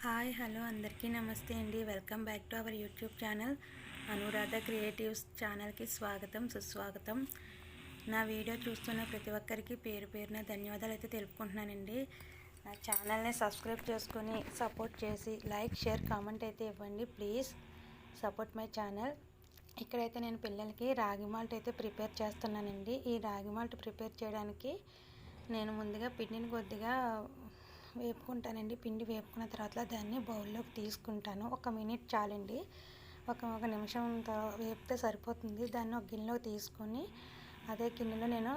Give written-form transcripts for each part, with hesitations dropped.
Hi hello అందరికీ నమస్తే అండి. Welcome back to our YouTube channel Anuradha creatives ఛానల్కి స్వాగతం సుస్వాగతం. నా వీడియో చూస్తున్న ప్రతి ఒక్కరికి పేరు పేరున ధన్యవాదాలు అయితే తెలుపుకుంటున్నానండి. నా ఛానల్ని సబ్స్క్రైబ్ చేసుకొని సపోర్ట్ చేసి లైక్ షేర్ కామెంట్ అయితే ఇవ్వండి. Please support my channel. ఇక్కడైతే నేను పిల్లలకి రాగి మాల్ట్ అయితే ప్రిపేర్ చేస్తున్నానండి. ఈ రాగి మాల్ట్ ప్రిపేర్ చేయడానికి నేను ముందుగా పిండిని కొద్దిగా వేపుకుంటానండి. పిండి వేపుకున్న తర్వాత దాన్ని బౌల్లోకి తీసుకుంటాను. 1 మినిట్ చాలండి. ఒక నిమిషం వేపితే సరిపోతుంది. దాన్ని ఒక గిన్నెలోకి తీసుకొని అదే గిన్నెలో నేను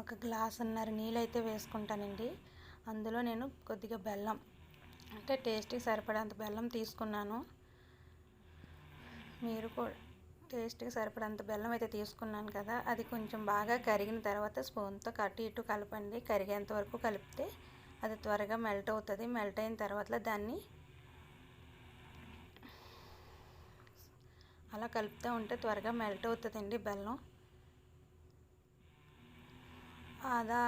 ఒక గ్లాసున్నర నీళ్ళు అయితే వేసుకుంటానండి. అందులో నేను కొద్దిగా బెల్లం, అంటే టేస్ట్కి సరిపడంత బెల్లం తీసుకున్నాను. మీరు కూడా టేస్ట్కి సరిపడంత బెల్లం అయితే తీసుకున్నాను కదా, అది కొంచెం బాగా కరిగిన తర్వాత స్పూన్తో అటు ఇటు కలపండి. కరిగేంత వరకు కలిపితే అది త్వరగా మెల్ట్ అవుతుంది. మెల్ట్ అయిన తర్వాత దాన్ని అలా కలుపుతూ ఉంటే త్వరగా మెల్ట్ అవుతుందండి బెల్లం. అలా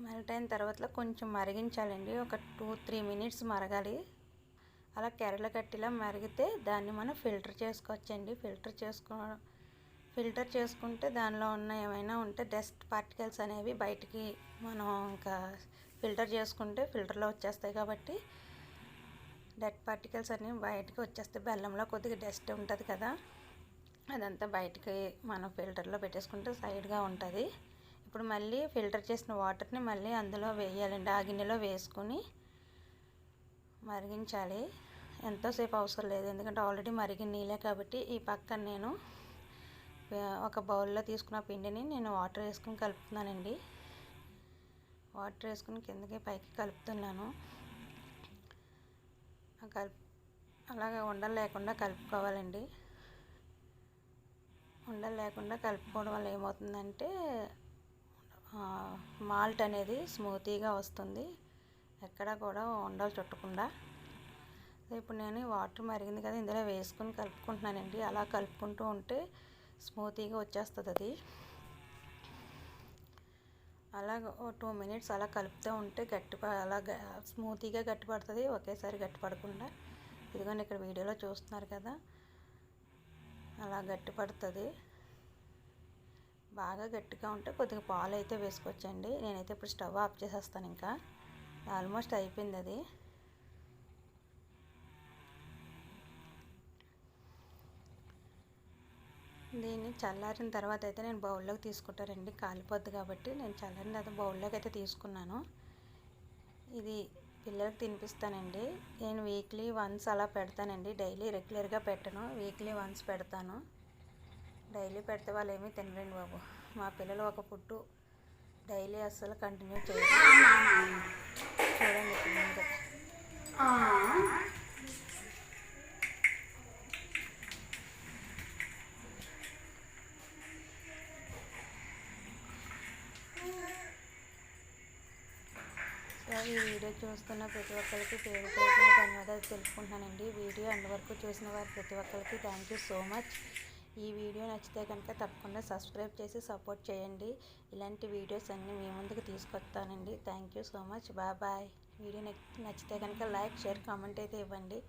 మెల్ట్ అయిన తర్వాత కొంచెం మరిగించాలండి. ఒక 2-3 మినిట్స్ మరగాలి. అలా కెరల కట్టిలా మరిగితే దాన్ని మనం ఫిల్టర్ చేసుకోవచ్చండి. ఫిల్టర్ చేసుకుంటే దానిలో ఉన్న ఏమైనా ఉంటే డస్ట్ పార్టికల్స్ అనేవి బయటికి మనం ఇంకా ఫిల్టర్ చేసుకుంటే ఫిల్టర్లో వచ్చేస్తాయి. కాబట్టి డస్ట్ పార్టికల్స్ అనేవి బయటికి వచ్చేస్తాయి. బెల్లంలో కొద్దిగా డస్ట్ ఉంటుంది కదా, అదంతా బయటికి మనం ఫిల్టర్లో పెట్టేసుకుంటే సైడ్గా ఉంటుంది. ఇప్పుడు మళ్ళీ ఫిల్టర్ చేసిన వాటర్ని మళ్ళీ అందులో వేయాలండి. ఆ గిన్నెలో వేసుకొని మరిగించాలి. ఎంతోసేపు అవసరం లేదు, ఎందుకంటే ఆల్రెడీ మరిగిన నీళ్ళే కాబట్టి. ఈ పక్కన నేను ఒక బౌల్లో తీసుకున్న పిండిని నేను వాటర్ వేసుకుని కలుపుతున్నానండి. వాటర్ వేసుకుని కిందకి పైకి కలుపుతున్నాను. అలాగే ఉండలు లేకుండా కలుపుకోవాలండి. ఉండలు లేకుండా కలుపుకోవడం వల్ల ఏమవుతుందంటే మాల్ట్ అనేది స్మూతీగా వస్తుంది, ఎక్కడ కూడా ఉండలు చుట్టకుండా. ఇప్పుడు నేను వాటర్ మరిగింది కదా, ఇందులో వేసుకుని కలుపుకుంటున్నానండి. అలా కలుపుకుంటూ ఉంటే స్మూతీగా వచ్చేస్తుంది అది. అలా 2 మినిట్స్ అలా కలుపుతూ ఉంటే అలా స్మూతీగా గట్టిపడుతుంది, ఒకేసారి గట్టిపడకుండా. ఇదిగోండి ఇక్కడ వీడియోలో చూస్తున్నారు కదా, అలా గట్టిపడుతుంది. బాగా గట్టిగా ఉంటే కొద్దిగా పాలు అయితే వేసుకోవచ్చండి. నేనైతే ఇప్పుడు స్టవ్ ఆఫ్ చేసేస్తాను. ఇంకా ఆల్మోస్ట్ అయిపోయింది అది. దీన్ని చల్లారిన తర్వాత అయితే నేను బౌల్లోకి తీసుకుంటానండి. కాలిపోద్ది కాబట్టి నేను చల్లారిన తర్వాత బౌల్లోకి అయితే తీసుకున్నాను. ఇది పిల్లలకి తినిపిస్తానండి. నేను వీక్లీ వన్స్ అలా పెడతానండి. డైలీ రెగ్యులర్గా పెట్టను, వీక్లీ వన్స్ పెడతాను. డైలీ పెడితే వాళ్ళు ఏమీ తినరండి బాబు. మా పిల్లలు ఒక ఫుడ్ డైలీ అస్సలు కంటిన్యూ చేయరు. చూడండి ముందు ఈ వీడియో చూస్తున్న ప్రతి ఒక్కరికి పేరు పేరున ధన్యవాదాలు తెలుపుకుంటున్నానండి. వీడియో ఎండ్ వరకు చూసిన వారు ప్రతి ఒక్కరికి థ్యాంక్ యూ సో మచ్. ఈ వీడియో నచ్చితే కనుక తప్పకుండా సబ్స్క్రైబ్ చేసి సపోర్ట్ చేయండి. ఇలాంటి వీడియోస్ అన్నీ మీ ముందుకు తీసుకొస్తానండి. Thank you so much. Bye. Video నచ్చితే కనుక లైక్ షేర్ కామెంట్ అయితే ఇవ్వండి.